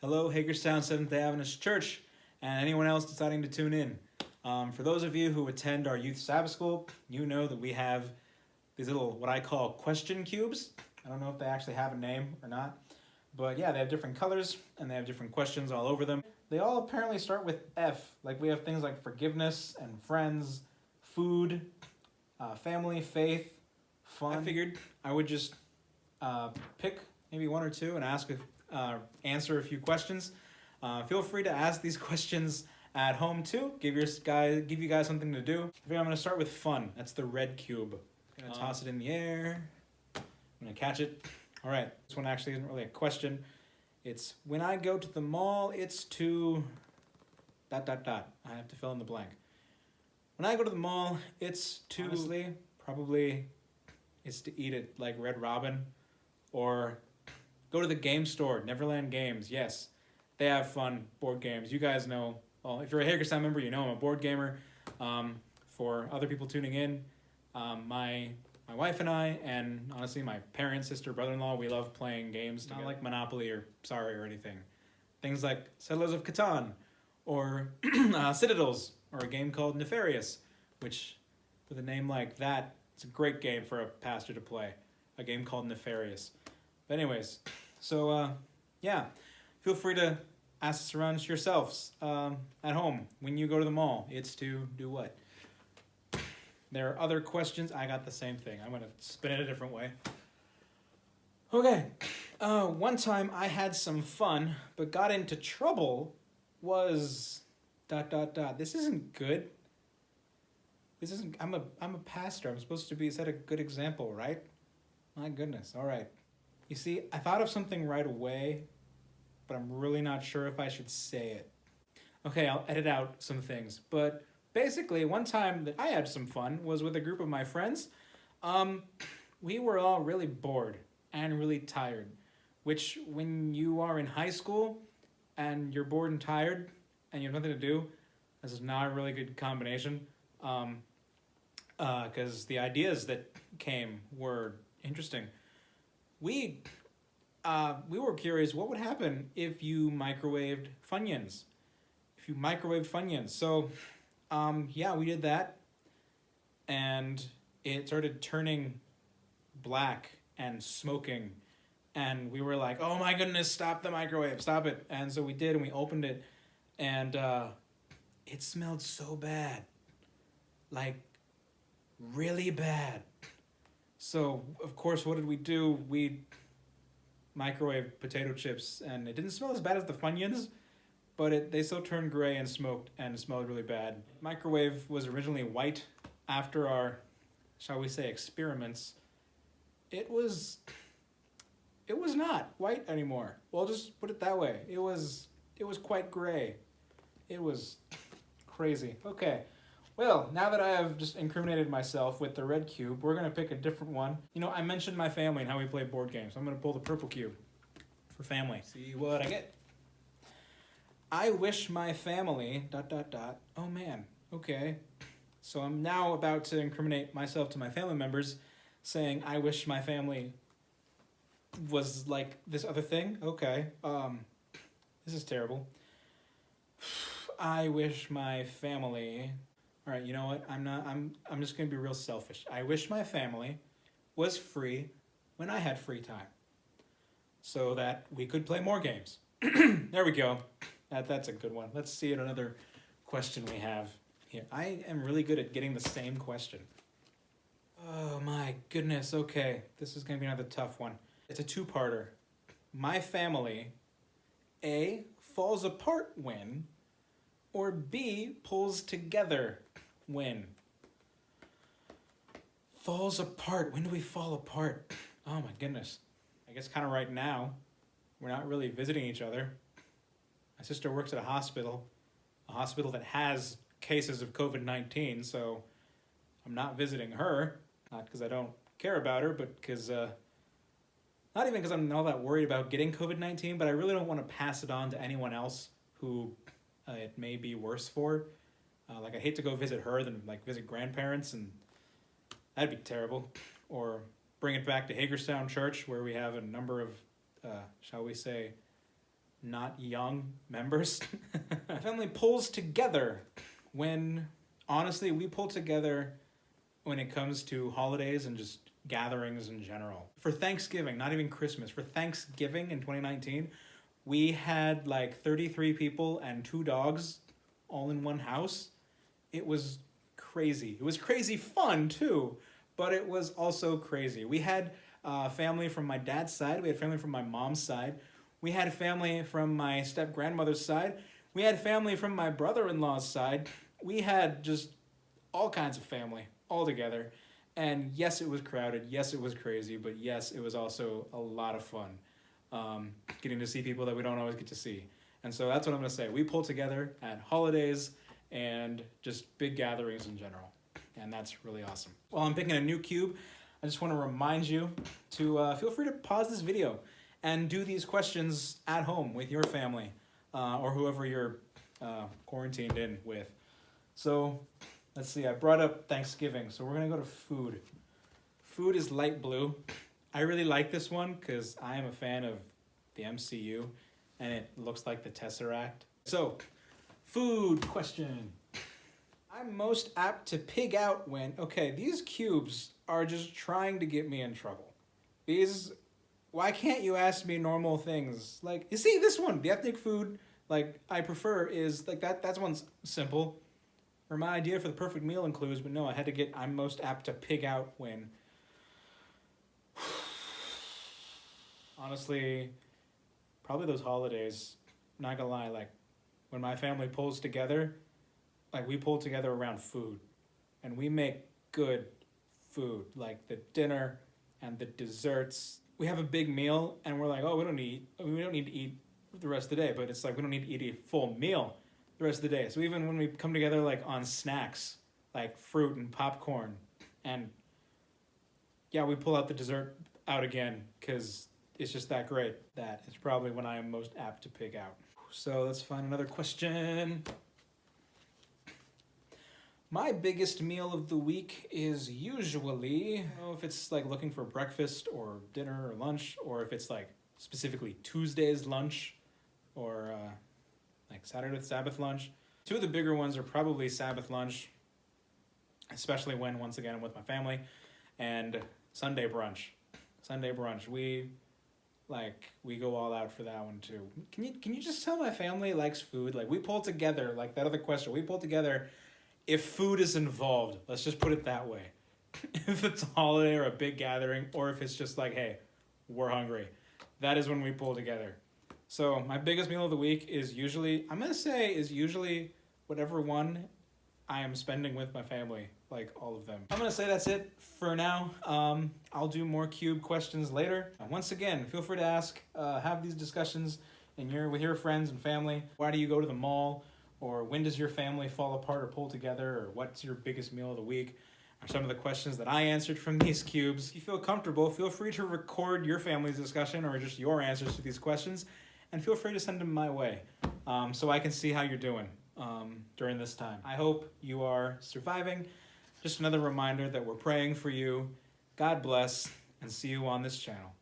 Hello, Hagerstown Seventh-day Adventist Church, and anyone else deciding to tune in. For those of you who attend our youth Sabbath school, you know that we have these little, what I call question cubes. I don't know if they actually have a name or not, but yeah, they have different colors and they have different questions all over them. They all apparently start with F, like we have things like forgiveness and friends, food, family, faith, fun. I figured I would just pick maybe one or two and answer a few questions. Feel free to ask these questions at home too. Give you guys something to do. I'm going to start with fun. That's the red cube. I'm going to toss it in the air. I'm going to catch it. All right. This one actually isn't really a question. It's when I go to the mall, it's to ... I have to fill in the blank. When I go to the mall, it's to... Honestly, probably it's to eat it like Red Robin, or go to the game store, Neverland Games. Yes, they have fun board games. You guys know, well, if you're a Hagerstown member, you know I'm a board gamer. For other people tuning in, my wife and I, and honestly my parents, sister, brother-in-law, we love playing games together. Not like Monopoly or Sorry or anything. Things like Settlers of Catan, or Citadels, or a game called Nefarious, which, with a name like that, it's a great game for a pastor to play. A game called Nefarious. But anyways, so yeah, feel free to ask this around yourselves at home. When you go to the mall, it's to do what? There are other questions. I got the same thing. I'm going to spin it a different way. Okay, one time I had some fun, but got into trouble was ... This isn't good. This isn't... I'm a pastor. I'm supposed to be set a good example, right? My goodness. All right. You see, I thought of something right away, but I'm really not sure if I should say it. Okay, I'll edit out some things. But basically, one time that I had some fun was with a group of my friends. We were all really bored and really tired, which when you are in high school and you're bored and tired and you have nothing to do, this is not a really good combination. Because the ideas that came were interesting. We were curious what would happen if you microwaved Funyuns. So, yeah, we did that, and it started turning black and smoking, and we were like, "Oh my goodness, stop the microwave, stop it!" And so we did, and we opened it, and it smelled so bad, like really bad. So, of course, what did we do? We microwaved potato chips, and it didn't smell as bad as the Funyuns, but they still turned gray and smoked, and it smelled really bad. Microwave was originally white. After our, shall we say, experiments, it was not white anymore. Well, just put it that way. It was quite gray. It was crazy. Okay. Well, now that I have just incriminated myself with the red cube, we're going to pick a different one. You know, I mentioned my family and how we play board games. I'm going to pull the purple cube for family. See what I get. I wish my family... Oh, man. Okay. So I'm now about to incriminate myself to my family members, saying I wish my family was like this other thing. Okay. This is terrible. I wish my family... All right, you know what? I'm just going to be real selfish. I wish my family was free when I had free time, so that we could play more games. There we go. That's a good one. Let's see another question we have here. I am really good at getting the same question. Oh my goodness. Okay, this is going to be another tough one. It's a two-parter. My family, A, falls apart when, or B, pulls together when? Falls apart. When do we fall apart? Oh my goodness. I guess kind of right now. We're not really visiting each other. My sister works at a hospital that has cases of COVID-19, so I'm not visiting her. Not because I don't care about her, but because, not even because I'm all that worried about getting COVID-19, but I really don't want to pass it on to anyone else who it may be worse for. Like, I hate to go visit her than like visit grandparents, and that'd be terrible. Or bring it back to Hagerstown Church, where we have a number of, shall we say, not young members. My family pulls together when, honestly, we pull together when it comes to holidays and just gatherings in general. For Thanksgiving, not even Christmas, for Thanksgiving in 2019, we had like 33 people and 2 dogs all in one house. It was crazy. It was crazy fun too, but it was also crazy. We had family from my dad's side, we had family from my mom's side, we had family from my step-grandmother's side, we had family from my brother-in-law's side, we had just all kinds of family all together. And yes, it was crowded, yes, it was crazy, but yes, it was also a lot of fun. Getting to see people that we don't always get to see. And so that's what I'm gonna say. We pull together at holidays and just big gatherings in general. And that's really awesome. While I'm picking a new cube, I just wanna remind you to feel free to pause this video and do these questions at home with your family or whoever you're quarantined in with. So let's see, I brought up Thanksgiving, so we're gonna go to food. Food is light blue. I really like this one because I am a fan of the MCU and it looks like the Tesseract. So, food question. I'm most apt to pig out when, okay, these cubes are just trying to get me in trouble. Why can't you ask me normal things? Like, you see this one, the ethnic food, like, I prefer is, like, that one's simple. Or my idea for the perfect meal includes, but no, I'm most apt to pig out when, honestly, probably those holidays, not gonna lie, like, when my family pulls together, like, we pull together around food, and we make good food, like the dinner and the desserts. We have a big meal, and we're like, oh, we don't need to eat the rest of the day, but it's like, we don't need to eat a full meal the rest of the day. So even when we come together, like, on snacks, like fruit and popcorn, and yeah, we pull out the dessert out again, because it's just that great. That is probably when I am most apt to pig out. So let's find another question. My biggest meal of the week is usually, I don't know if it's like looking for breakfast or dinner or lunch, or if it's like specifically Tuesday's lunch or like Saturday Sabbath lunch. 2 of the bigger ones are probably Sabbath lunch, especially when, once again, I'm with my family, and Sunday brunch. Sunday brunch. We go all out for that one too. Can you just tell my family likes food? Like, we pull together, like that other question, we pull together if food is involved. Let's just put it that way. If it's a holiday or a big gathering, or if it's just like, hey, we're hungry. That is when we pull together. So my biggest meal of the week is usually whatever one I am spending with my family, like all of them. I'm gonna say that's it for now. I'll do more cube questions later. Once again, feel free to ask, have these discussions with your friends and family. Why do you go to the mall? Or when does your family fall apart or pull together? Or what's your biggest meal of the week? Are some of the questions that I answered from these cubes. If you feel comfortable, feel free to record your family's discussion or just your answers to these questions, and feel free to send them my way so I can see how you're doing during this time. I hope you are surviving. Just another reminder that we're praying for you. God bless, and see you on this channel.